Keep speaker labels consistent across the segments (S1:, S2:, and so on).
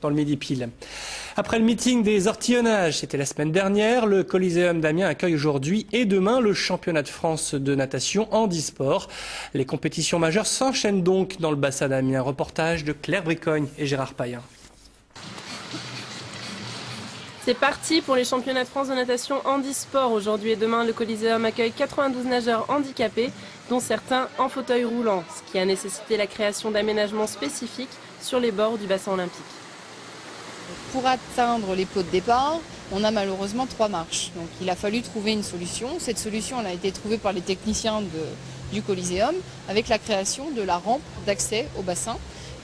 S1: dans le midi pile. Après le meeting des ortillonnages, c'était la semaine dernière, le Coliseum d'Amiens accueille aujourd'hui et demain le championnat de France de natation handisport. Les compétitions majeures s'enchaînent donc dans le bassin d'Amiens. Reportage de Claire Bricogne et Gérard Payen.
S2: C'est parti pour les championnats de France de natation handisport. Aujourd'hui et demain, le Coliseum accueille 92 nageurs handicapés, dont certains en fauteuil roulant, ce qui a nécessité la création d'aménagements spécifiques sur les bords du bassin olympique.
S3: Pour atteindre les pots de départ, on a malheureusement 3 marches. Donc il a fallu trouver une solution. Cette solution elle a été trouvée par les techniciens du Coliseum avec la création de la rampe d'accès au bassin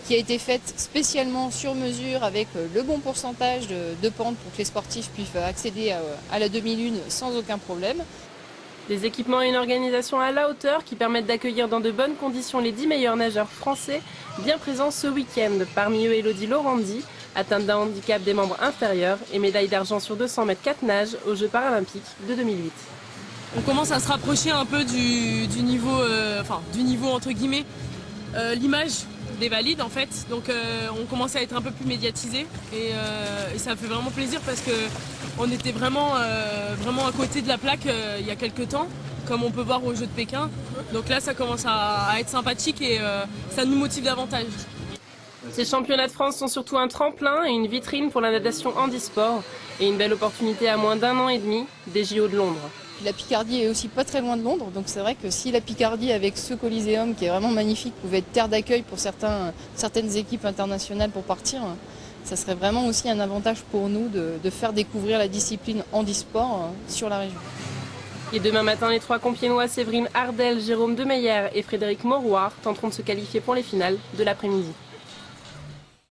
S3: qui a été faite spécialement sur mesure avec le bon pourcentage de pente pour que les sportifs puissent accéder à la demi-lune sans aucun problème.
S2: Des équipements et une organisation à la hauteur qui permettent d'accueillir dans de bonnes conditions les 10 meilleurs nageurs français bien présents ce week-end. Parmi eux, Elodie Laurandi, atteinte d'un handicap des membres inférieurs et médaille d'argent sur 200 mètres 4 nages aux Jeux paralympiques de 2008.
S4: On commence à se rapprocher un peu du niveau entre guillemets, l'image des valides en fait. Donc on commence à être un peu plus médiatisé et ça fait vraiment plaisir parce que on était vraiment à côté de la plaque il y a quelques temps, comme on peut voir aux Jeux de Pékin. Donc là ça commence à être sympathique et ça nous motive davantage.
S2: Ces championnats de France sont surtout un tremplin et une vitrine pour la natation handisport et une belle opportunité à moins d'1 an et demi des JO de Londres.
S3: La Picardie est aussi pas très loin de Londres, donc c'est vrai que si la Picardie avec ce Coliseum qui est vraiment magnifique pouvait être terre d'accueil pour certaines équipes internationales pour partir, ça serait vraiment aussi un avantage pour nous de faire découvrir la discipline handisport sur la région.
S2: Et demain matin, les 3 Compiègnois Séverine Ardel, Jérôme Demeyer et Frédéric Mauroir tenteront de se qualifier pour les finales de l'après-midi.